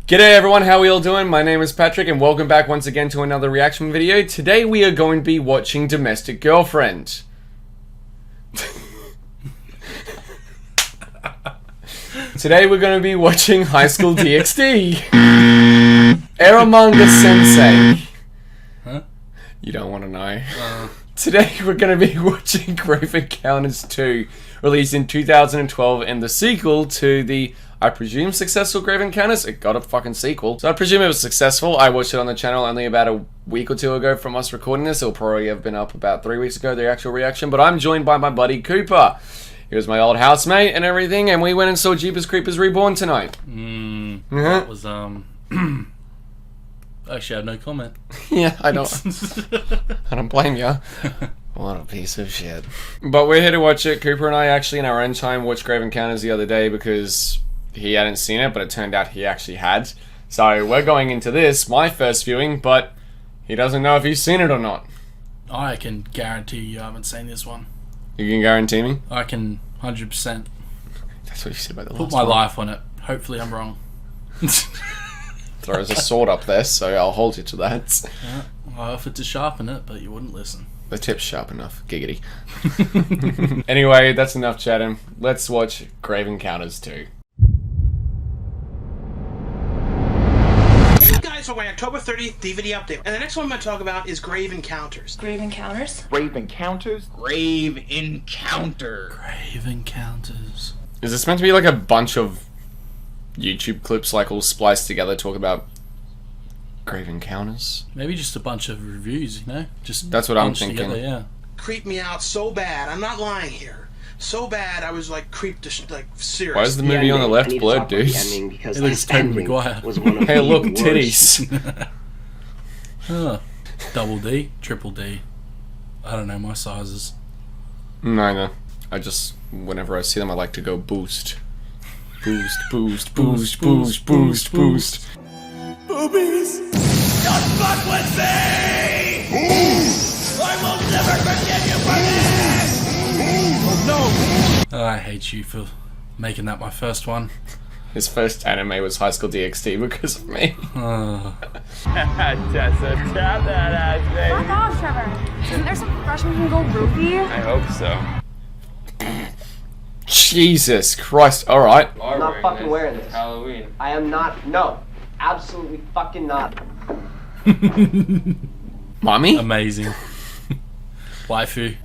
G'day everyone, how are we all doing? My name is Patrick and welcome back once again to another reaction video. Today we are going to be watching Domestic Girlfriend. Today we're going to be watching High School DxD. Eromanga Sensei. Huh? You don't want to know. Today we're going to be watching Grave Encounters 2, released in 2012 and the sequel to the, I presume, successful Grave Encounters. It got a fucking sequel. So I presume it was successful. I watched it on the channel only about a week or two ago from us recording this. It'll probably have been up about 3 weeks ago, the actual reaction. But I'm joined by my buddy Cooper. He was my old housemate and everything, and we went and saw Jeepers Creepers Reborn tonight. That was, actually, I have no comment. Yeah, I don't blame you. What a piece of shit. But we're here to watch it. Cooper and I actually, in our own time, watched Grave Encounters the other day because he hadn't seen it, but it turned out he actually had. So we're going into this, my first viewing, but he doesn't know if he's seen it or not. I can guarantee you haven't seen this one. You can guarantee me? I can 100% That's what you said about the last put my one. life on it. Hopefully I'm wrong. There's a sword up there, so I'll hold you to that. Yeah, I offered to sharpen it, but you wouldn't listen. The tip's sharp enough. Giggity. Anyway, that's enough chatting. Let's watch Grave Encounters 2. Hey guys, for my October 30th DVD update. And the next one I'm going to talk about is Grave Encounters. Grave Encounters? Grave Encounters? Grave Encounter. Grave Encounters. Is this meant to be like a bunch of YouTube clips like all spliced together talking about Grave Encounters? Maybe just a bunch of reviews, you know? Just That's what I'm bunched thinking. Together, yeah. Creeped me out so bad. I'm not lying here. So bad I was like creeped to like serious. Why is the movie on the left blurred, dude? It looks Tobey Maguire. Hey look, titties. Huh. Double D? Triple D? I don't know my sizes. No. I just, whenever I see them, I like to go boost. Boost, boost, boost, boost, boost, boost. Boobies! Don't fuck with me! I will never forgive you for this! Oh no! I hate you for making that my first one. His first anime was High School DxD because of me. Tessa, tap that ass, baby. Fuck off, Trevor. Isn't there some freshman who can go roofie? I hope so. Jesus Christ, alright. I'm not fucking wearing this. Halloween. I am not. No. Absolutely fucking not. Mommy? Amazing. Waifu.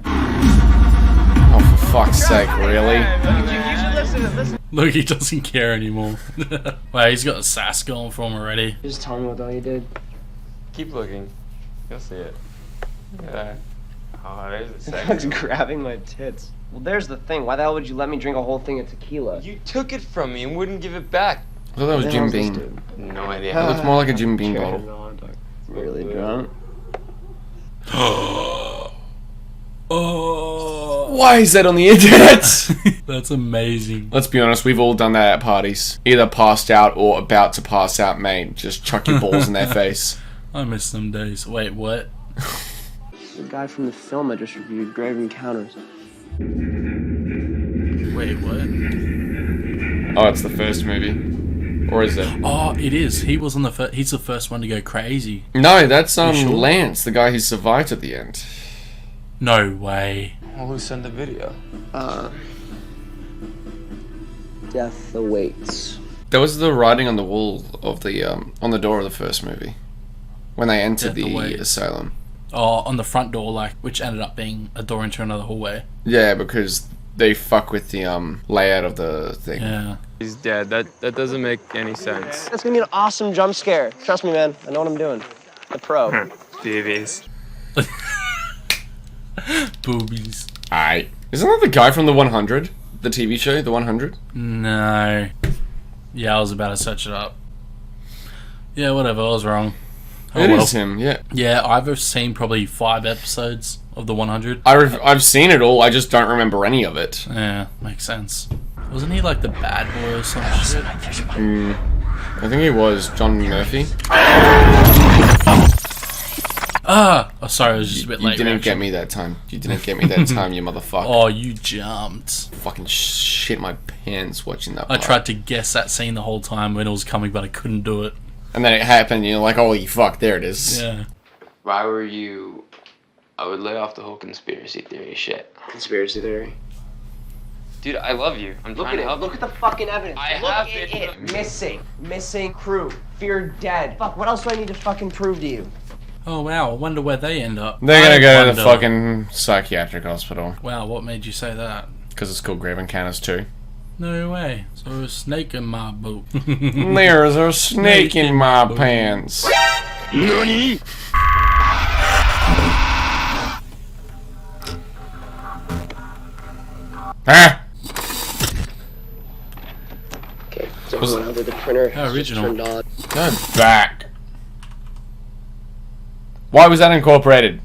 Oh, for fuck's sake, really? You should listen. Look, he doesn't care anymore. Wow, he's got a sass going for him already. Just tell me what the hell you did. Keep looking. You'll see it. Yeah. Oh, there's a It's second. grabbing my tits. Well, there's the thing. Why the hell would you let me drink a whole thing of tequila? You took it from me and wouldn't give it back. I thought that was What the Jim hell's this, Beam. dude? No idea. It looks more like a Jim Beam Sure, bottle. no, I'm really drunk. Oh, Why is that on the internet? that's amazing. Let's be honest, we've all done that at parties. Either passed out or about to pass out, mate. Just chuck your balls in their face. I miss them days. Wait, what? The guy from the film I just reviewed, Grave Encounters. Wait, what? Oh, it's the first movie. Or is it? Oh, it is. He was on the he's the first one to go crazy. No, that's You sure? Lance, the guy who survived at the end. No way. Well, who sent the video? Death awaits. That was the writing on the wall of the on the door of the first movie. When they entered Death the awaits. asylum. Oh, on the front door, like, which ended up being a door into another hallway. Yeah, because they fuck with the layout of the thing. Yeah. He's dead. That doesn't make any sense. That's gonna be an awesome jump scare. Trust me, man. I know what I'm doing. The pro. Babies. Boobies. Alright. Isn't that the guy from the 100? The TV show, the 100? No. Yeah, I was about to search it up. Yeah, whatever. I was wrong. Oh, It well. is him, yeah. Yeah, I've seen probably 5 episodes of the 100. I've seen it all, I just don't remember any of it. Yeah, makes sense. Wasn't he like the bad boy or some shit? I think he was John Murphy. Oh, sorry, I was just a bit You late. didn't get me that time. You didn't get me that time, you motherfucker. Oh, you jumped. Fucking shit my pants watching that I part. tried to guess that scene the whole time when it was coming, but I couldn't do it. And then it happened, and you're like, holy fuck, there it is. Yeah. If I were you, I would lay off the whole conspiracy theory shit. Conspiracy theory. Dude, I love you. I'm Look trying at to it. help Look you. at the fucking evidence. I Look have at it. it. Missing crew. Feared dead. Fuck, what else do I need to fucking prove to you? Oh, wow. I wonder where they end up. They're gonna I go to the wonder. fucking psychiatric hospital. Wow, what made you say that? Because it's called Grave Encounters 2. No way. So a snake in my boot. There's a snake in my pants. NANI?! Ah! Okay, so I went over the printer. How original. Turned on. Go back. Why was that incorporated?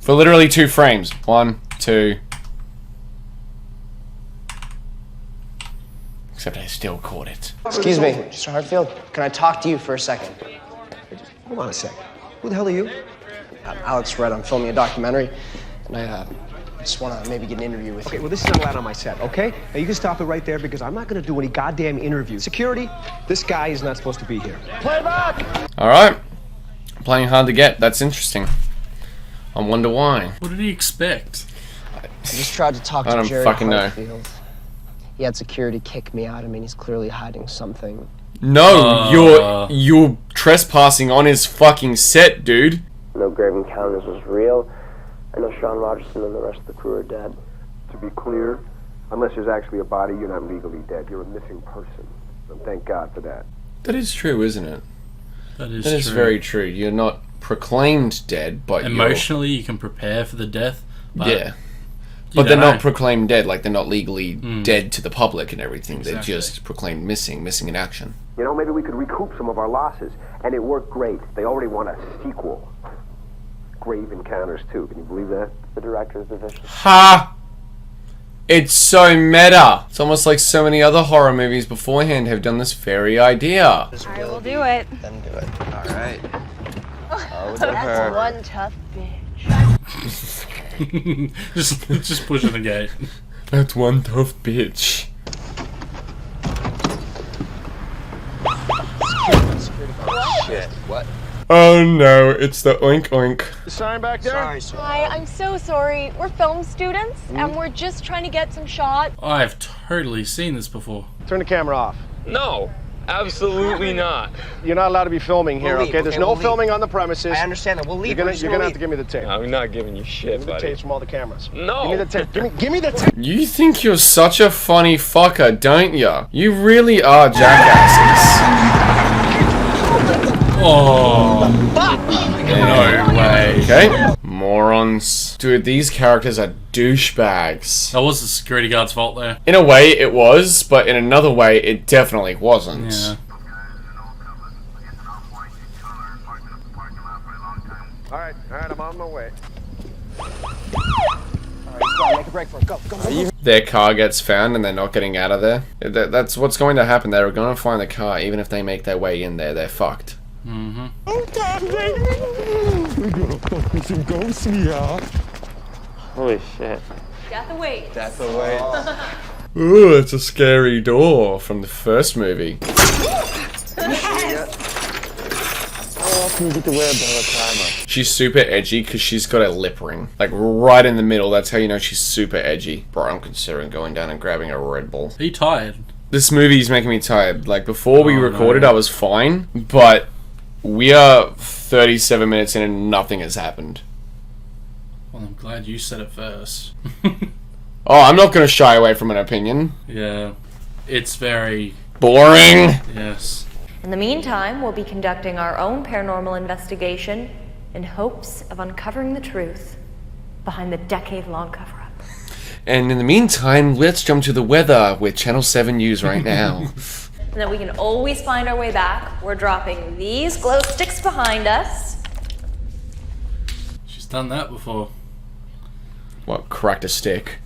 For literally 2 frames. 1, 2. Except I still caught it. Excuse me, Mr. Hartfield. Can I talk to you for a second? Hold on a sec. Who the hell are you? I'm Alex Red. I'm filming a documentary, and I just want to maybe get an interview with Okay, you. well, this is not allowed on my set, okay? Now, you can stop it right there because I'm not going to do any goddamn interview. Security, this guy is not supposed to be here. Alright. Playing hard to get. That's interesting. I wonder why. What did he expect? I just tried to talk I to don't Jerry fucking know. Hartfield. He had security kick me out. I mean, he's clearly hiding something. No, you're trespassing on his fucking set, dude. No Grave Encounters was real. I know Sean Rogerson and the rest of the crew are dead. To be clear, unless there's actually a body, you're not legally dead. You're a missing person. And thank God for that. That is true, isn't it? That is That is true. very true. You're not proclaimed dead, but Emotionally, you can prepare for the death. But yeah. But they're don't not know. proclaimed dead, like they're not legally dead to the public and everything. Exactly. They're just proclaimed missing in action. You know, maybe we could recoup some of our losses. And it worked great. They already want a sequel. Grave Encounters, too. Can you believe that? The director of the Vicious. Ha! It's so meta. It's almost like so many other horror movies beforehand have done this very idea. I will do it. Then do it. All right. That's one tough bitch. just pushing the gate. That's one tough bitch. Shit. What? Oh no, it's the oink oink. The sign back there? Hi, I'm so sorry. We're film students, and we're just trying to get some shots. I've totally seen this before. Turn the camera off. No, absolutely not. You're not allowed to be filming here, We'll leave, okay? There's okay? no We'll leave. filming on the premises. I understand that. We'll leave. You're We're just gonna have to leave. give me the tape. I'm not giving you shit, Give me the buddy. tapes from all the cameras. No. Give me the tape. Give me the tape. You think you're such a funny fucker, don't ya? You really are jackasses. Oh, No way. Okay. Morons. Dude, these characters are douchebags. that was the security guard's fault there. In a way, it was, but in another way, it definitely wasn't. Yeah. All right, I'm on my way. All right, let's go. Make a break for it. Go, go, go. Their car gets found and they're not getting out of there. That's what's going to happen. They're going to find the car. Even if they make their way in there, they're fucked. Holy shit. Death awaits. That's the way. Ooh, it's a scary door from the first movie. She's super edgy because she's got a lip ring. Like right in the middle. That's how you know she's super edgy. Bro, I'm considering going down and grabbing a Red Bull. Are you tired? This movie's making me tired. Like before we Oh, recorded, no. I was fine. But we are 37 minutes in and nothing has happened. Well, I'm glad you said it first. Oh, I'm not going to shy away from an opinion. Yeah. It's very... Boring. Yes. In the meantime, we'll be conducting our own paranormal investigation in hopes of uncovering the truth behind the decade-long cover-up. And in the meantime, let's jump to the weather with Channel 7 News right now. And that we can always find our way back. We're dropping these glow sticks behind us. She's done that before. What, cracked a stick?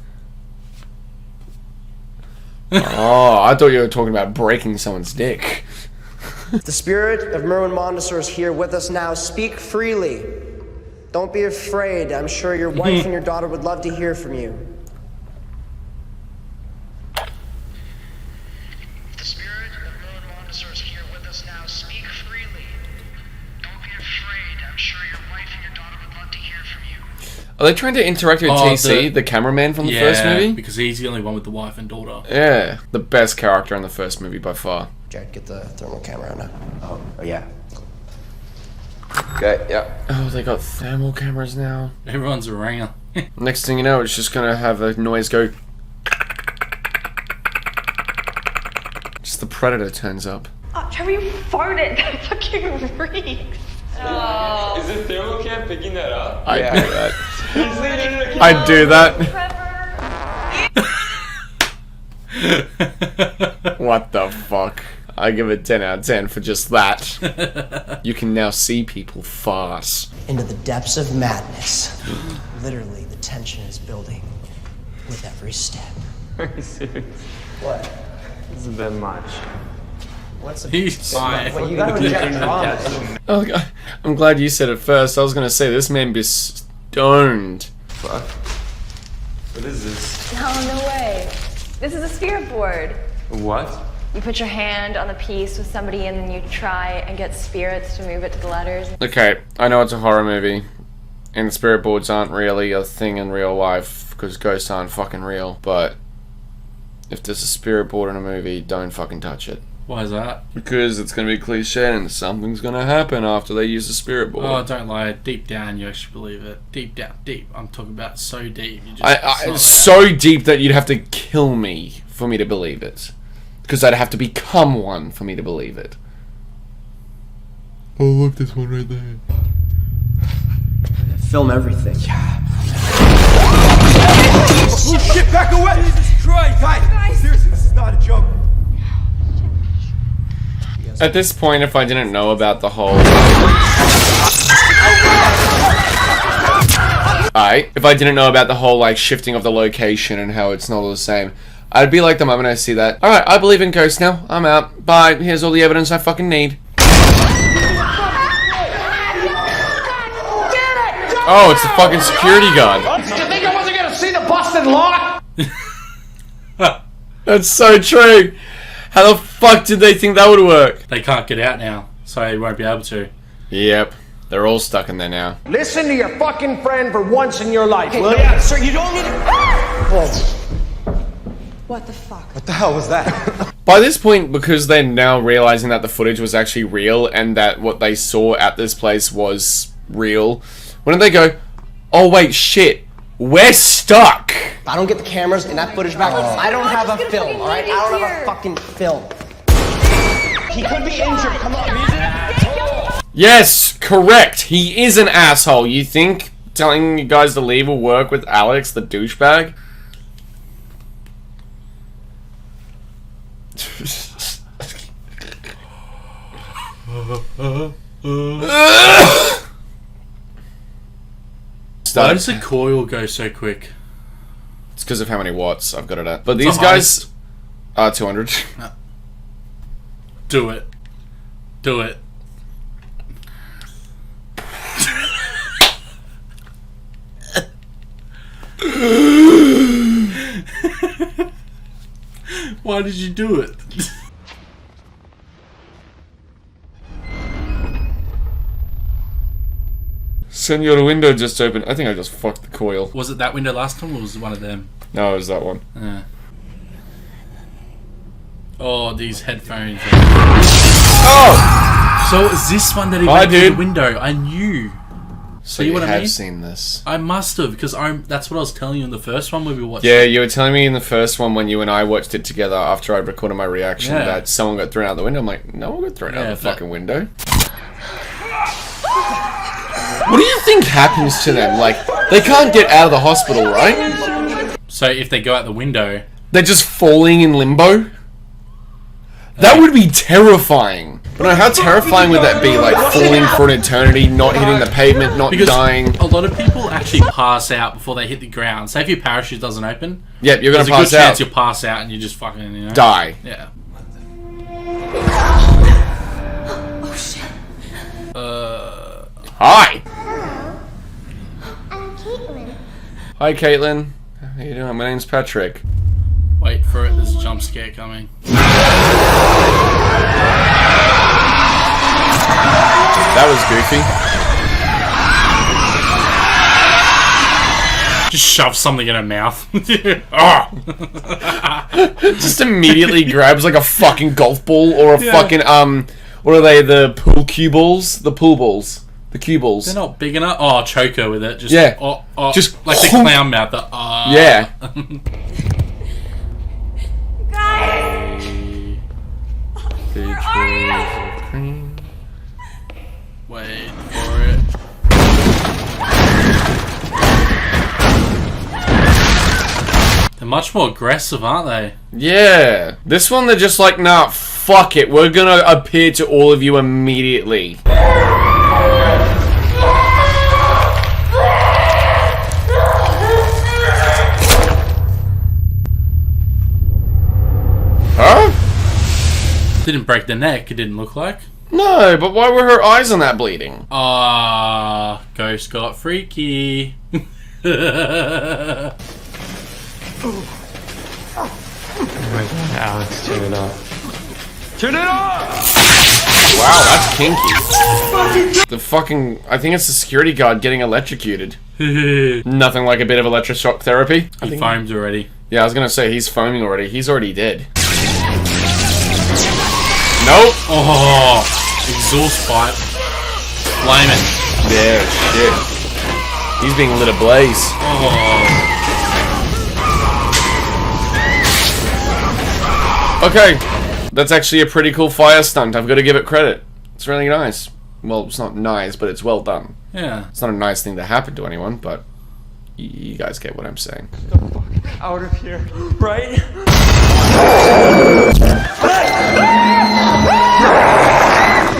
Oh, I thought you were talking about breaking someone's dick. The spirit of Merwin Mondesor is here with us now. Speak freely. Don't be afraid. I'm sure your wife and your daughter would love to hear from you. The spirit of Merwin Mondesor is here with us now. Speak freely. Don't be afraid. I'm sure your wife and your daughter would love to hear from you. Are they trying to interact with TC, the cameraman from the first movie? Because he's the only one with the wife and daughter. Yeah, the best character in the first movie by far. Jared, get the thermal camera out now. Oh, yeah. Okay, yeah. Oh, they got thermal cameras now. Everyone's a ringer. Next thing you know, it's just gonna have a noise go. Just the predator turns up. Oh, Trevor, you farted. That fucking reeks. Oh. Is the thermal cam picking that up? I Yeah. do that. I do that. What the fuck? I give it 10 out of 10 for just that. You can now see people fast. Into the depths of madness. Literally, the tension is building with every step. Are you serious? What? This is a bit much. What's the He's fine. Well, you gotta inject drama. Oh, God. I'm glad you said it first. I was gonna say, this man be stoned. Fuck. What is this? No, no way. This is a spirit board. What? You put your hand on the piece with somebody and then you try and get spirits to move it to the letters. Okay, I know it's a horror movie, and spirit boards aren't really a thing in real life, because ghosts aren't fucking real, but if there's a spirit board in a movie, don't fucking touch it. Why is that? Because it's going to be cliche and something's going to happen after they use the spirit board. Oh, don't lie. Deep down, you actually believe it. Deep down, deep. I'm talking about so deep. You just, It's so deep that you'd have to kill me for me to believe it. Because I'd have to become one for me to believe it. Oh, look, this one right there. Film everything. Yeah. Oh shit, back away! Jesus Christ! Guys, seriously, this is not a joke. At this point, if I didn't know about the whole... if I didn't know about the whole, like, shifting of the location and how it's not all the same, I'd be like the moment I see that. Alright, I believe in ghosts now. I'm out. Bye. Here's all the evidence I fucking need. Oh, it's the fucking security guard. You think I wasn't gonna see the busted lock? That's so true. How the fuck did they think that would work? They can't get out now, so they won't be able to. Yep. They're all stuck in there now. Listen to your fucking friend for once in your life, will ya? Sir, you don't need to... What the fuck? What the hell was that? By this point, because they're now realizing that the footage was actually real and that what they saw at this place was real, when did they go, oh wait, shit, we're stuck? I don't get the cameras and that footage back. I don't have a film, alright? I don't have a fucking film. He could be injured, come on. Yes, correct. He is an asshole. You think telling you guys to leave will work with Alex, the douchebag? Why does the coil go so quick? It's because of how many watts I've got it at. But these guys are 200. Do it. Do it. Why did you do it? Senor, the window just opened. I think I just fucked the coil. Was it that window last time or was it one of them? No, it was that one. Oh, these headphones. Oh! So is this one that he went through the window? I knew. So See you what I have mean? seen this. I must have, because that's what I was telling you in the first one where we watched Yeah, it. you were telling me in the first one when you and I watched it together after I recorded my reaction that someone got thrown out the window. I'm like, no one got thrown out the fucking window. What do you think happens to them? Like, they can't get out of the hospital, right? So if they go out the window... They're just falling in limbo? That would be terrifying. But no, how terrifying would that be? Like, falling for an eternity, not hitting the pavement, not dying? A lot of people actually pass out before they hit the ground. Say if your parachute doesn't open... Yep, you're gonna pass out. There's a good chance you'll pass out and you just fucking, Die. Yeah. Hi. I'm Caitlin. Hi, Caitlin. How you doing? My name's Patrick. Wait for it, there's a jump scare coming. That was goofy. Just shove something in her mouth. Oh. Just immediately grabs like a fucking golf ball or a fucking what are they? The pool cue balls? The pool balls. The cue balls. They're not big enough. Oh, choke her with it. Just just like the clown mouth. Yeah. Guys! Where are you? Wait for it. They're much more aggressive, aren't they? Yeah. This one, they're just like, nah, fuck it. We're gonna appear to all of you immediately. Huh? Didn't break the neck, it didn't look like. No, but why were her eyes on that bleeding? Ghost got freaky. Alex, turn it off. Turn it off! Wow, that's kinky. The fucking... I think it's the security guard getting electrocuted. Nothing like a bit of electroshock therapy. He foamed already. Yeah, I was gonna say, he's foaming already. He's already dead. Nope. Oh, exhaust pipe. Flaming. Yeah, shit. He's being lit ablaze. Oh. Okay, that's actually a pretty cool fire stunt. I've got to give it credit. It's really nice. Well, it's not nice, but it's well done. Yeah. It's not a nice thing to happen to anyone, but you guys get what I'm saying. Out of here, right?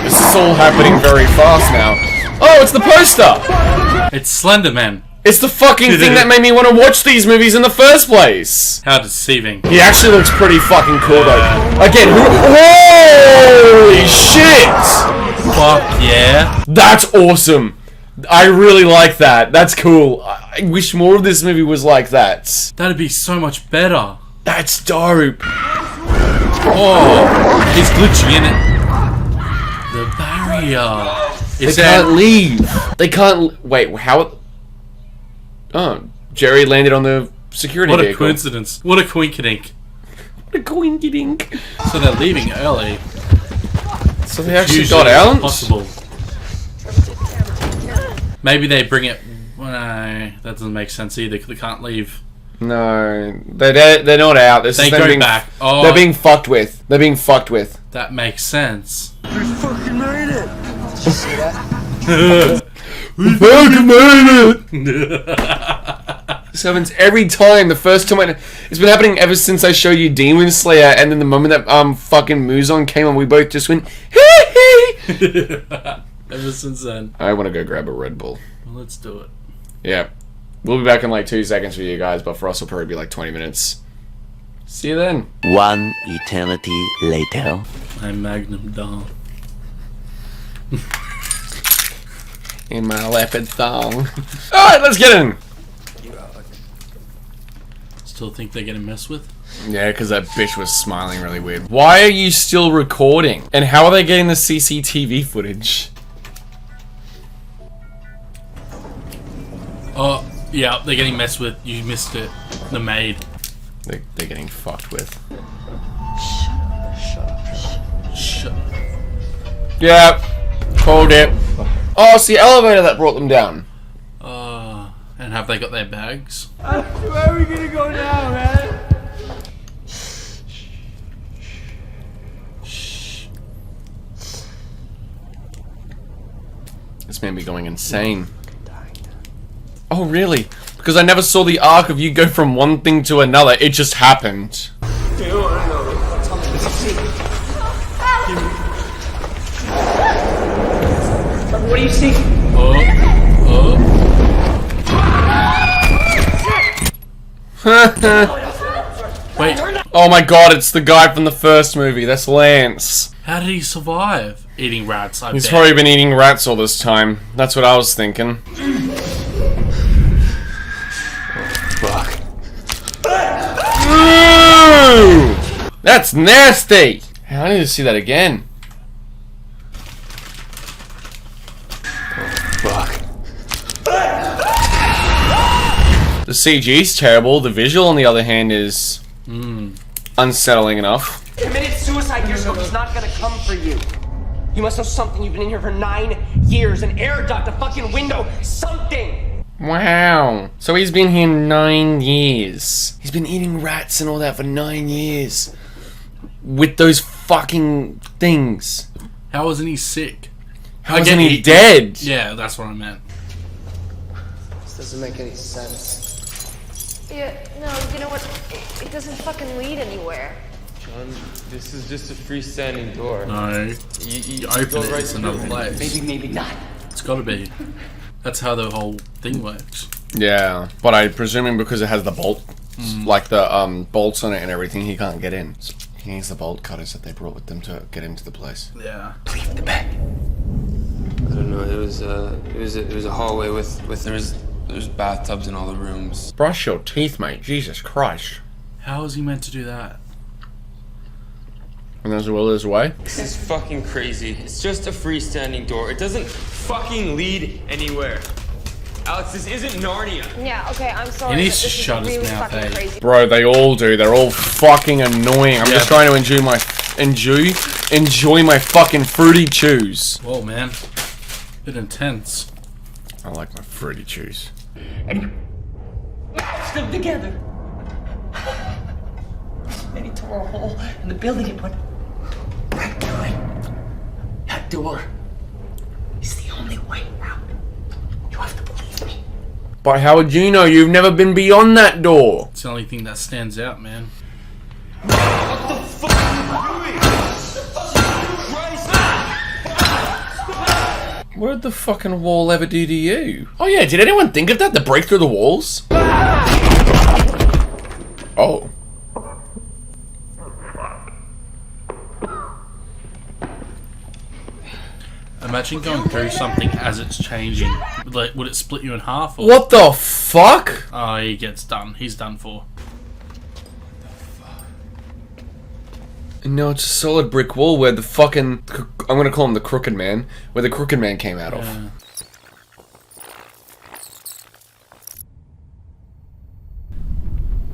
This is all happening very fast now. Oh, it's the poster! It's Slender Man. It's the fucking thing that made me want to watch these movies in the first place. How deceiving. He actually looks pretty fucking cool though. Again, holy shit! Fuck yeah. That's awesome. I really like that. That's cool. I wish more of this movie was like that. That'd be so much better. That's dope. Oh, he's glitching in it. The barrier. They can't leave. They can't. Wait, how? Oh, Jerry landed on the security What a vehicle. coincidence. What a coinkydink. What a coinkydink. So they're leaving early. So they actually Usually got out? Possible. Maybe they bring it... No, that doesn't make sense either. They can't leave. No, they're not out. This They is them go being, back. Oh, they're being fucked with. They're being fucked with. that makes sense. We fucking made it! Did you see that? We fucking made it! This happens every time. The first time it's been happening ever since I showed you Demon Slayer, and then the moment that fucking Muzon came on, we both just went hee hee. Ever since then. I want to go grab a Red Bull. Well, let's do it. Yeah, we'll be back in like 2 seconds for you guys, but for us it'll probably be like 20 minutes. See you then. One eternity later. I'm Magnum Dawn. In my leopard thong. Alright, let's get in. Still think they're gonna mess with? Yeah, because that bitch was smiling really weird. Why are you still recording? And how are they getting the CCTV footage? Oh, yeah, they're getting messed with. You missed it. The maid. They're getting fucked with. Shut up. Yeah, called it. Oh, it's the elevator that brought them down. And have they got their bags? Where are we gonna go now, man? This made me going insane. Oh, really? Because I never saw the arc of you go from one thing to another. It just happened. What do you see? Wait, Oh my god, it's the guy from the first movie. That's Lance. how did he survive? eating rats. He's probably been eating rats all this time. That's what I was thinking. Fuck. Ooh! That's nasty! I need to see that again. Fuck. The CG's terrible. The visual, on the other hand, is unsettling enough. Committed suicide, your scope is not gonna come for you. You must know something. You've been in here for 9 years. An air duct, a fucking window, something! Wow. So he's been here 9 years. He's been eating rats and all that for 9 years. With those fucking things. How wasn't he sick? How wasn't he dead? Yeah, that's what I meant. This doesn't make any sense. Yeah, no, you know what? It doesn't fucking lead anywhere. John, this is just a freestanding door. No. You open it, it's another place. Maybe not. It's gotta be. That's how the whole thing works. Yeah, but I'm presuming because it has the bolt, like the bolts on it and everything, he can't get in. So he needs the bolt cutters that they brought with them to get into the place. Yeah. Leave the bed. I don't know. It was a hallway with there's bathtubs in all the rooms. Brush your teeth, mate. Jesus Christ. How is he meant to do that? And there's a will, there's a way. This is fucking crazy. It's just a freestanding door. It doesn't fucking lead anywhere. Alex, this isn't Narnia. Yeah, okay, I'm sorry. He needs but to this shut is his really mouth, fucking eh? crazy. Bro, they all do. They're all fucking annoying. I'm just trying to enjoy my fucking fruity chews. Whoa, man. Bit intense. I like my fruity chews. And you matched them together. And he tore a hole in the building and put right through it. That door is the only way out. You have to believe me. But how would you know? You've never been beyond that door. It's the only thing that stands out, man. What the fuck are you doing? What did the fucking wall ever do to you? Oh yeah, did anyone think of that? To break through the walls? Oh. Imagine going through something as it's changing. Like, would it split you in half? Or? What the fuck? Oh, he gets done. He's done for. No, it's a solid brick wall where the fucking... I'm gonna call him the Crooked Man. Where the Crooked Man came out of.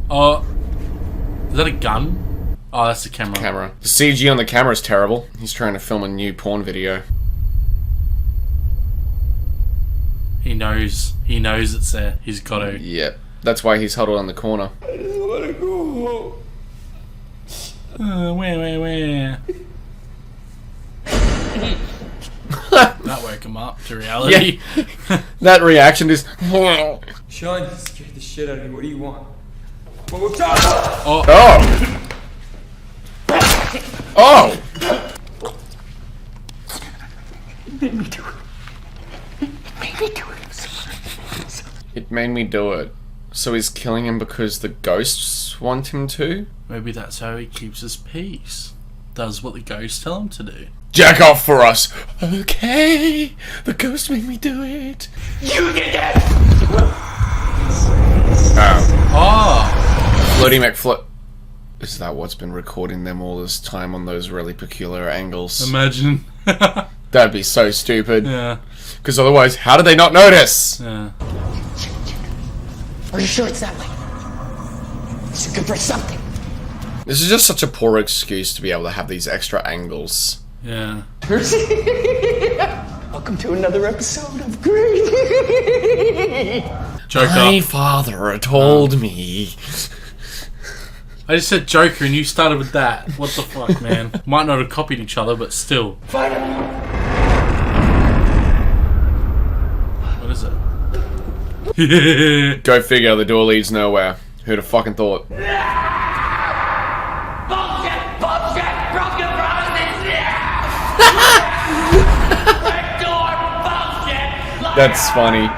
Oh, is that a gun? Oh, that's the camera. The CG on the camera is terrible. He's trying to film a new porn video. He knows it's there. He's got to. Yep. That's why he's huddled on the corner. I just want to go home. Where? That woke him up to reality. Yeah. That reaction is... Sean, you scared the shit out of me. What do you want? What's up? Oh! Oh! It made me do it. It made me do it. So he's killing him because the ghosts want him to? Maybe that's how he keeps his peace. Does what the ghosts tell him to do. Jack off for us! Okay! The ghost made me do it! You did it! Oh. Floaty McFloat. Is that what's been recording them all this time on those really peculiar angles? Imagine. That'd be so stupid. Yeah. Because otherwise, how did they not notice? Yeah. Are you sure it's that way? It's looking for something. This is just such a poor excuse to be able to have these extra angles. Yeah. Welcome to another episode of Great. Joker. My father told me. I just said Joker and you started with that. What the fuck, man? Might not have copied each other, but still. Fight him. What is it? Go figure, the door leads nowhere. Who'd have fucking thought? Bullshit! Broken promises! Red door! Bullshit! That's funny.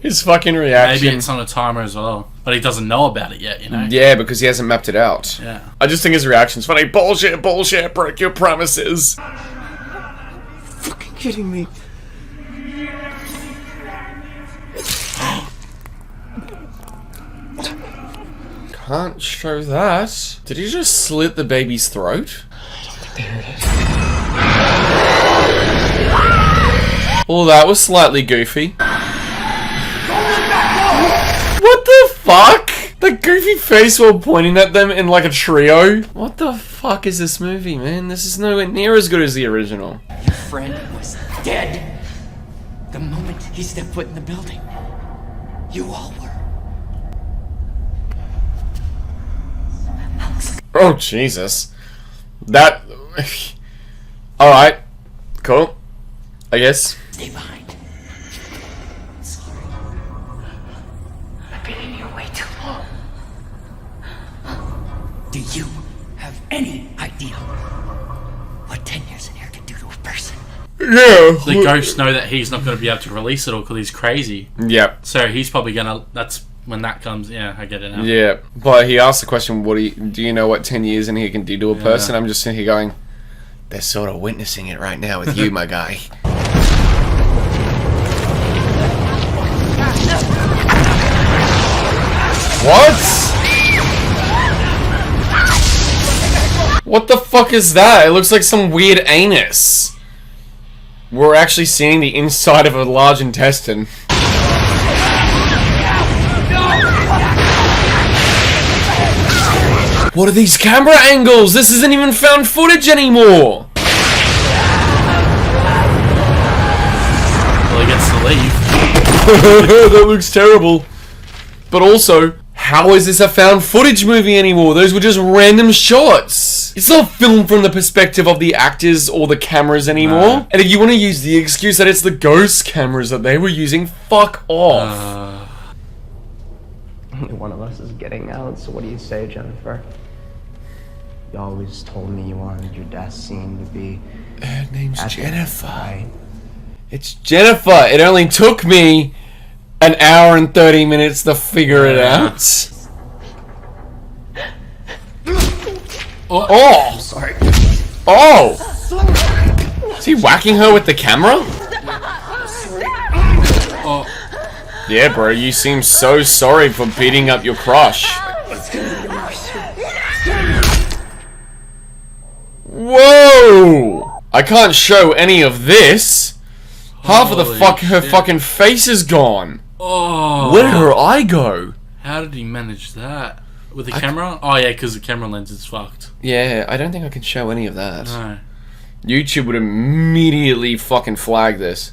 His fucking reaction. Maybe it's on a timer as well. But he doesn't know about it yet, you know? Yeah, because he hasn't mapped it out. Yeah. I just think his reaction's funny. Bullshit, break your promises. kidding me? Can't show that. Did he just slit the baby's throat? There it is. Well, that was slightly goofy. What the fuck? The goofy face while pointing at them in like a trio? What the fuck is this movie, man? This is nowhere near as good as the original. Your friend was dead the moment he stepped foot in the building. You all were. Oh, Jesus. That... Alright. Cool. I guess. Stay behind. Sorry. I've been in here way too long. Do you have any idea what 10 years in here can do to a person? Yeah. The ghosts know that he's not going to be able to release it all because he's crazy. Yep. So he's probably going to... That's when that comes... Yeah, I get it now. Yeah. But he asked the question, do you know what 10 years in here can do to a person? I'm just sitting here going, they're sort of witnessing it right now with you, my guy. What? What the fuck is that? It looks like some weird anus. We're actually seeing the inside of a large intestine. What are these camera angles? This isn't even found footage anymore. Well, he gets to leave. That looks terrible. But also, how is this a found footage movie anymore? Those were just random shots. It's not filmed from the perspective of the actors or the cameras anymore. No. And if you want to use the excuse that it's the ghost cameras that they were using, fuck off. Only one of us is getting out, so what do you say, Jennifer? You always told me you wanted your death scene to be... Her name's Jennifer. Right? It's Jennifer. It only took me an hour and 30 minutes to figure it out. Oh! I'm sorry. Oh! Is he whacking her with the camera? Oh. Yeah, bro, you seem so sorry for beating up your crush. Whoa! I can't show any of this. Half of the her fucking face is gone. Oh. Where did her eye go? How did he manage that? With the camera? Oh yeah, because the camera lens is fucked. Yeah, I don't think I can show any of that. No. YouTube would immediately fucking flag this.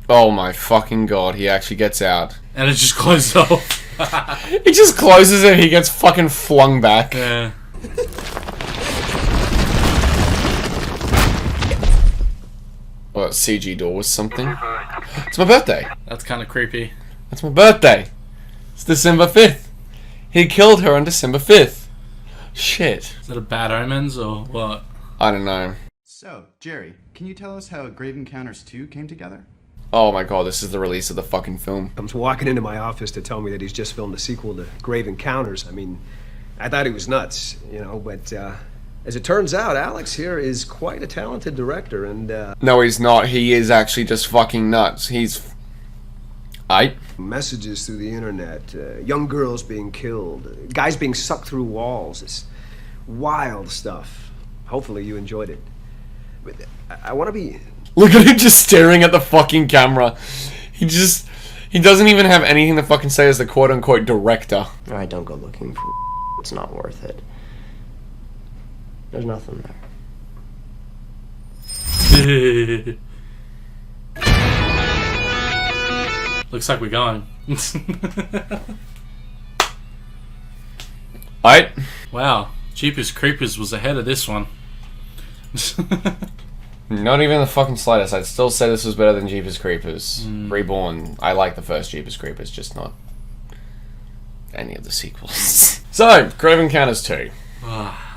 Oh my fucking god, he actually gets out. And it just closes off. He just closes it and he gets fucking flung back. Yeah. What, CG door was something? It's my birthday. That's kind of creepy. That's my birthday. It's December 5th. He killed her on December 5th. Shit. Is that a bad omens or what? I don't know. So, Jerry, can you tell us how Grave Encounters 2 came together? Oh my god, this is the release of the fucking film. Comes walking into my office to tell me that he's just filmed a sequel to Grave Encounters. I mean, I thought he was nuts, you know, but as it turns out, Alex here is quite a talented director, and No, he's not. He is actually just fucking nuts. He's... messages through the internet, young girls being killed, guys being sucked through walls. It's wild stuff. Hopefully you enjoyed it. But I want to be... Look at him just staring at the fucking camera. He doesn't even have anything to fucking say as the quote-unquote director. Alright, don't go looking for it's not worth it. There's nothing there. Looks like we're going. Alright. Wow. Jeepers Creepers was ahead of this one. Not even the fucking slightest. I'd still say this was better than Jeepers Creepers. Reborn. I like the first Jeepers Creepers, just not any of the sequels. So, Grave Encounters 2.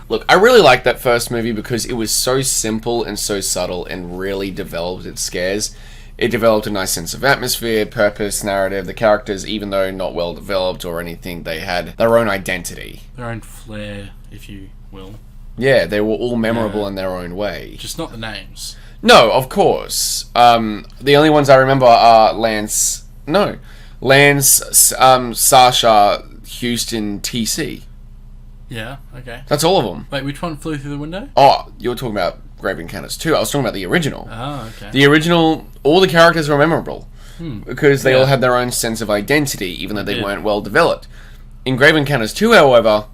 Look, I really liked that first movie because it was so simple and so subtle and really developed its scares. It developed a nice sense of atmosphere, purpose, narrative. The characters, even though not well developed or anything, they had their own identity. Their own flair, if you will. Yeah, they were all memorable in their own way. Just not the names. No, of course. The only ones I remember are Lance, Sasha, Houston, TC. Yeah, okay. That's all of them. Wait, which one flew through the window? Oh, you were talking about Grave Encounters 2. I was talking about the original. Oh, okay. The original, all the characters were memorable. Because they Yeah. all had their own sense of identity, even though they weren't well developed. In Grave Encounters 2, however,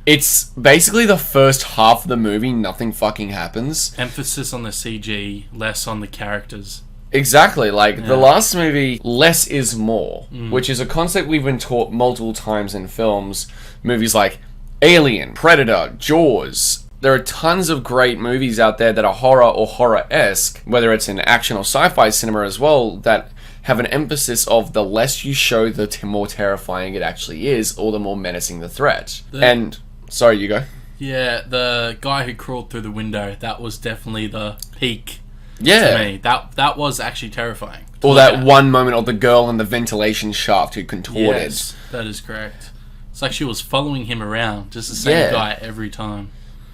it's basically the first half of the movie, nothing fucking happens. Emphasis on the CG, less on the characters. Exactly, like the Yeah. last movie, less is more, which is a concept we've been taught multiple times in films. Movies like Alien, Predator, Jaws. There are tons of great movies out there that are horror or horror-esque, whether it's in action or sci-fi cinema as well, that have an emphasis of the less you show, the more terrifying it actually is, or the more menacing the threat. And, sorry, you go. Yeah, the guy who crawled through the window, that was definitely the peak Yeah. to me. That was actually terrifying. Or that one moment of the girl in the ventilation shaft who contorted. Yes, that is correct. It's like she was following him around, just the same guy every time.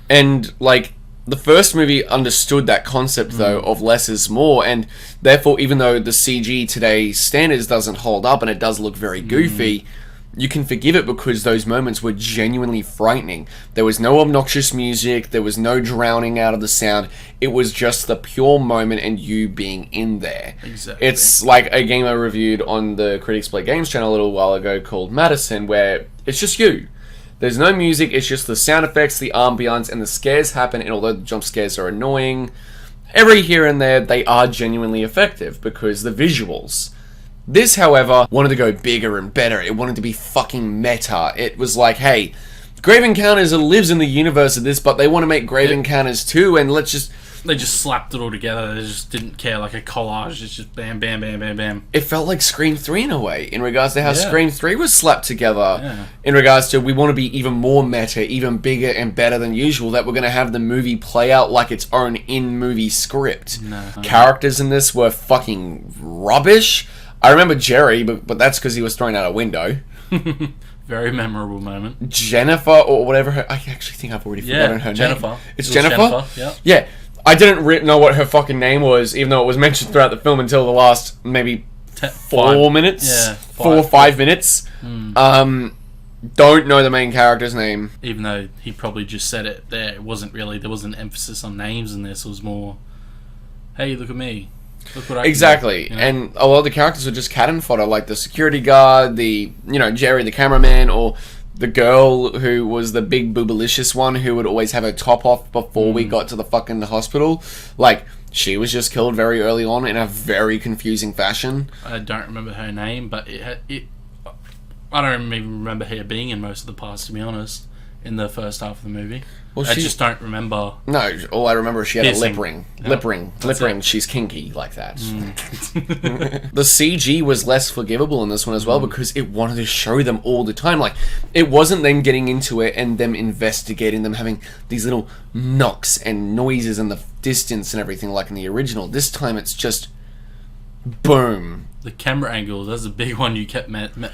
And, like, the first movie understood that concept, though, of less is more, and therefore, even though the CG today's standards doesn't hold up and it does look very goofy, you can forgive it because those moments were genuinely frightening. There was no obnoxious music, there was no drowning out of the sound, it was just the pure moment and you being in there. Exactly. It's like a game I reviewed on the Critics Play Games channel a little while ago called Madison, where it's just you. There's no music, it's just the sound effects, the ambience, and the scares happen, and although the jump scares are annoying, every here and there, they are genuinely effective, because the visuals. This, however, wanted to go bigger and better. It wanted to be fucking meta. It was like, hey, Grave Encounters lives in the universe of this, but they want to make Grave Encounters 2, and let's just... They just slapped it all together. They just didn't care, like a collage. It's just bam, bam, bam, bam, bam. It felt like Scream 3 in a way, in regards to how Scream 3 was slapped together. Yeah. In regards to, we want to be even more meta, even bigger and better than usual, that we're going to have the movie play out like its own in-movie script. Characters in this were fucking rubbish. I remember Jerry, but that's because he was thrown out a window. Very memorable moment. Jennifer, or whatever her... I actually think I've already forgotten her Jennifer. name. It's It was Jennifer? yeah. Yeah. I didn't know what her fucking name was, even though it was mentioned throughout the film until the last maybe 4 minutes. Yeah, 4 or 5 minutes. Don't know the main character's name. Even though he probably just said it there, it wasn't really. There wasn't emphasis on names in this. It was more, hey, look at me. Look what I Exactly. can do, you know? And a lot of the characters were just cannon fodder, like the security guard, Jerry the cameraman, or the girl who was the big boobalicious one who would always have her top off before we got to the fucking hospital. Like, she was just killed very early on in a very confusing fashion. I don't remember her name, but I don't even remember her being in most of the parts, to be honest, in the first half of the movie. Well, I just don't remember. No, all I remember is she had Piercing. a lip ring. Yeah. Lip ring. She's kinky like that. The CG was less forgivable in this one as well because it wanted to show them all the time. Like, it wasn't them getting into it and them investigating, them having these little knocks and noises in the distance and everything like in the original. This time it's just boom. The camera angle, that's a big one you kept mentioning.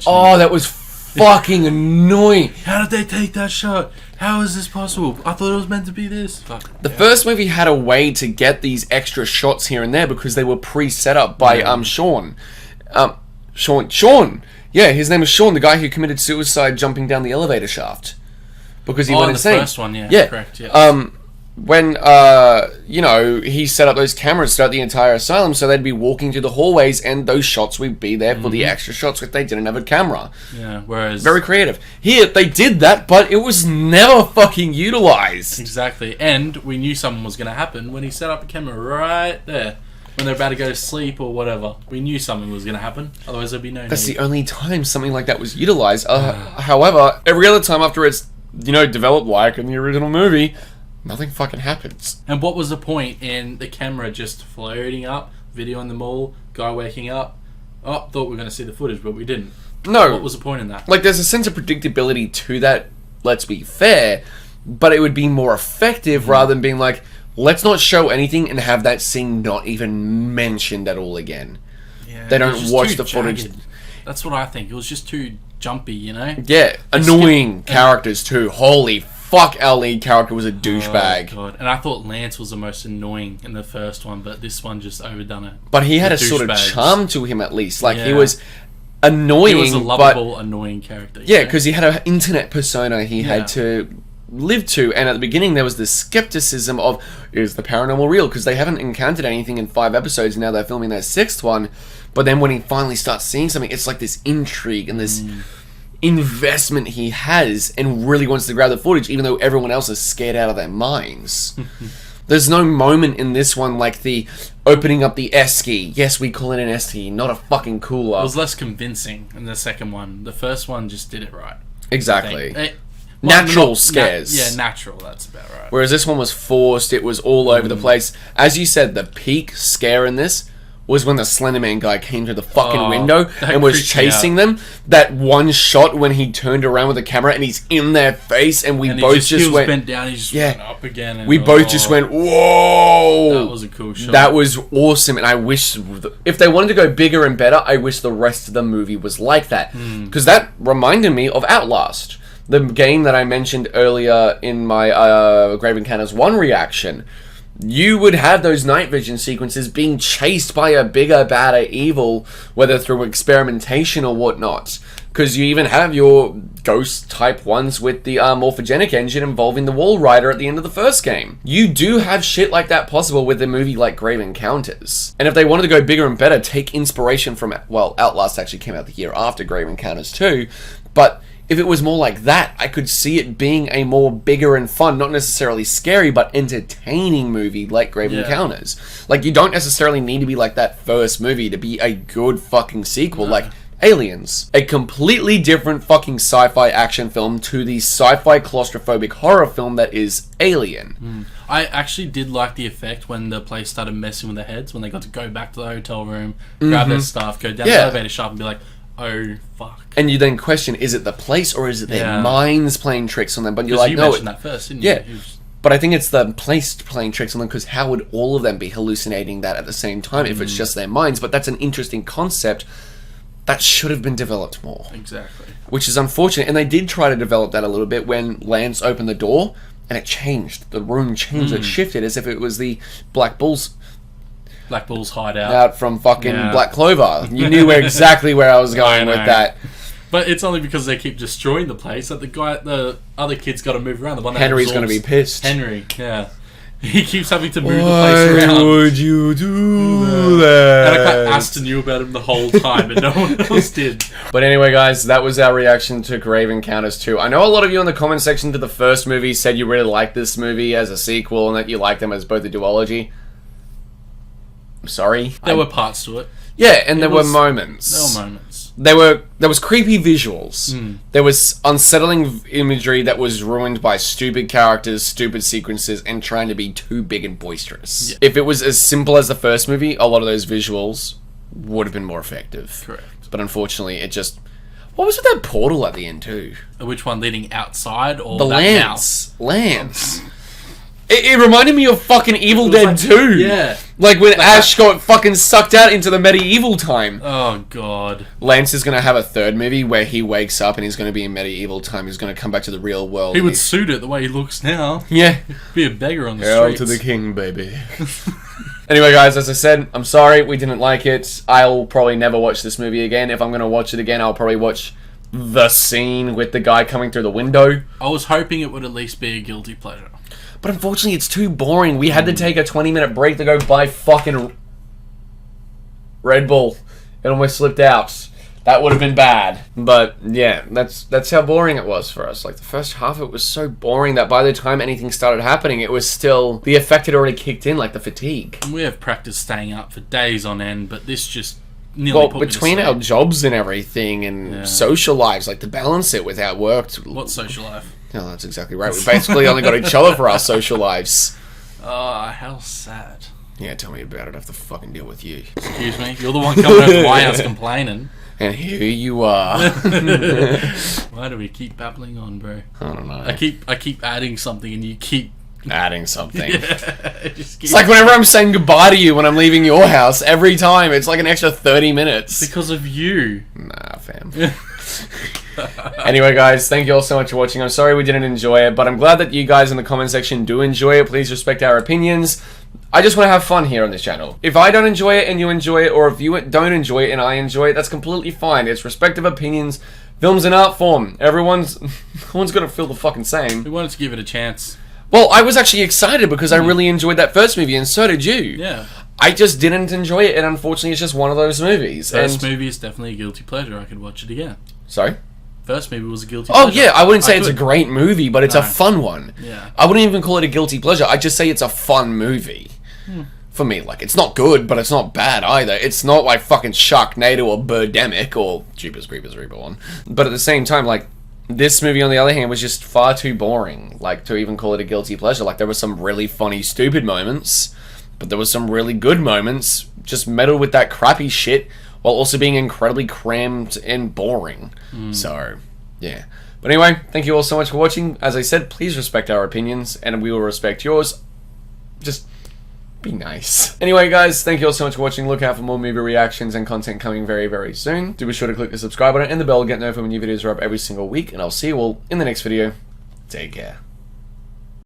Oh, that was fucking annoying. How did they take that shot? How is this possible? I thought it was meant to be this. Fuck. The first movie had a way to get these extra shots here and there because they were pre-set up by Sean. Sean. Yeah, his name is Sean, the guy who committed suicide jumping down the elevator shaft because he went insane. The first one, yeah. Correct. Yeah. When he set up those cameras throughout the entire asylum, so they'd be walking through the hallways, and those shots would be there for the extra shots if they didn't have a camera. Yeah. Whereas very creative. Here they did that, but it was never fucking utilized. Exactly, and we knew something was going to happen when he set up a camera right there when they're about to go to sleep or whatever. We knew something was going to happen. Otherwise, there'd be no. That's need. the only time something like that was utilized. However, every other time after it's developed like in the original movie, nothing fucking happens. And what was the point in the camera just floating up, video in the mall, guy waking up? Oh, thought we were going to see the footage, but we didn't. No. What was the point in that? Like, there's a sense of predictability to that, let's be fair, but it would be more effective rather than being like, let's not show anything and have that scene not even mentioned at all again. Yeah, they don't watch the footage. That's what I think. It was just too jumpy, Yeah, annoying characters too. Holy fuck, our lead character was a douchebag. Oh, God. And I thought Lance was the most annoying in the first one, but this one just overdone it. But he had a sort of charm to him, at least. Like, he was annoying, he was a lovable, annoying character. Yeah, because he had an internet persona he had to live to, and at the beginning there was this skepticism of, is the paranormal real? Because they haven't encountered anything in 5 episodes, now they're filming their 6th one. But then when he finally starts seeing something, it's like this intrigue and this investment he has, and really wants to grab the footage, even though everyone else is scared out of their minds. There's no moment in this one like the opening up the esky. Yes, we call it an esky, not a fucking cooler. It was less convincing in the second one. The first one just did it right. Exactly. Natural scares. Natural, that's about right. Whereas this one was forced, it was all over the place. As you said, the peak scare in this was when the Slenderman guy came through the fucking window and was chasing them. That one shot when he turned around with the camera and he's in their face, and we both just went bent down, he just went up again. And we both just went, whoa! That was a cool shot. That was awesome, and I wish, if they wanted to go bigger and better, I wish the rest of the movie was like that. Because that reminded me of Outlast, the game that I mentioned earlier in my Grave Encounters 1 reaction. You would have those night vision sequences being chased by a bigger, badder evil, whether through experimentation or whatnot. Because you even have your ghost type ones with the morphogenic engine involving the Wall Rider at the end of the first game. You do have shit like that possible with a movie like Grave Encounters. And if they wanted to go bigger and better, take inspiration from, well, Outlast actually came out the year after Grave Encounters 2, but if it was more like that, I could see it being a more bigger and fun, not necessarily scary, but entertaining movie like Grave Encounters. Like, you don't necessarily need to be like that first movie to be a good fucking sequel, like Aliens. A completely different fucking sci-fi action film to the sci-fi claustrophobic horror film that is Alien. I actually did like the effect when the place started messing with their heads, when they got to go back to the hotel room, grab their stuff, go down the elevator shaft and be like, oh fuck. And you then question, is it the place or is it their minds playing tricks on them? But you're like, you no. mentioned that first, didn't you? Yeah. But I think it's the place playing tricks on them, because how would all of them be hallucinating that at the same time if it's just their minds? But that's an interesting concept that should have been developed more. Exactly. Which is unfortunate. And they did try to develop that a little bit when Lance opened the door and it changed. The room changed. It shifted as if it was the Black Bull's hideout. Out from fucking Black Clover. You knew exactly where I was going with that. But it's only because they keep destroying the place that the other kid's got to move around. The one that Henry's going to be pissed. Henry, yeah. He keeps having to move the place around. Why would you do that? And Aston knew about him the whole time, and no one else did. But anyway, guys, that was our reaction to Grave Encounters 2. I know a lot of you in the comment section to the first movie said you really liked this movie as a sequel and that you liked them as both a duology. I'm sorry. There were parts to it. Yeah, and there were moments. There was creepy visuals. There was unsettling imagery that was ruined by stupid characters, stupid sequences, and trying to be too big and boisterous. Yeah. If it was as simple as the first movie, a lot of those visuals would have been more effective. Correct. But unfortunately, it just... What was with that portal at the end, too? Which one, leading outside or the that Lance? Lance. It reminded me of fucking Evil Dead 2. Yeah. Like when Ash got fucking sucked out into the medieval time. Oh, God. Lance is going to have a third movie where he wakes up and he's going to be in medieval time. He's going to come back to the real world. He would suit it the way he looks now. Yeah. Be a beggar on the Hail streets. to the king, baby. Anyway, guys, as I said, I'm sorry we didn't like it. I'll probably never watch this movie again. If I'm going to watch it again, I'll probably watch the scene with the guy coming through the window. I was hoping it would at least be a guilty pleasure. But unfortunately, it's too boring. We had to take a 20-minute break to go buy fucking Red Bull. It almost slipped out. That would have been bad. But yeah, that's how boring it was for us. Like the first half, it was so boring that by the time anything started happening, it was still... The effect had already kicked in, like the fatigue. We have practiced staying up for days on end, but this just nearly put me to between sleep. our jobs and everything and social lives, like to balance it with our work... What social life? No, that's exactly right. We basically only got each other for our social lives. Oh, how sad. Yeah, tell me about it. I have to fucking deal with you. Excuse me? You're the one coming over to my house complaining. And here you are. Why do we keep babbling on, bro? I don't know. I keep adding something and you keep... Adding something. It's like whenever I'm saying goodbye to you when I'm leaving your house, every time, it's like an extra 30 minutes. Because of you. Nah, fam. Anyway, guys, thank you all so much for watching. I'm sorry we didn't enjoy it, but I'm glad that you guys in the comment section do enjoy it. Please respect our opinions. I just want to have fun here on this channel. If I don't enjoy it and you enjoy it, or if you don't enjoy it and I enjoy it, that's completely fine. It's respective opinions. Film's an art form. Everyone's gonna feel the fucking same. We wanted to give it a chance. Well, I was actually excited because I really enjoyed that first movie, and so did you. Yeah. I just didn't enjoy it, and unfortunately, it's just one of those movies. First movie is definitely a guilty pleasure. I could watch it again. Sorry? First movie was a guilty Oh, pleasure. yeah, I wouldn't say it's a great movie, but it's a No. fun one. Yeah. I wouldn't even call it a guilty pleasure. I'd just say it's a fun movie. For me, like, it's not good, but it's not bad either. It's not like fucking Sharknado or Birdemic or Jeepers Creepers Reborn. But at the same time, like, this movie, on the other hand, was just far too boring, like, to even call it a guilty pleasure. Like, there were some really funny, stupid moments, but there was some really good moments, just meddled with that crappy shit, while also being incredibly crammed and boring. So, yeah. But anyway, thank you all so much for watching. As I said, please respect our opinions, and we will respect yours. Just be nice. Anyway, guys, thank you all so much for watching. Look out for more movie reactions and content coming very, very soon. Do be sure to click the subscribe button and the bell to get notified when new videos are up every single week, and I'll see you all in the next video. Take care.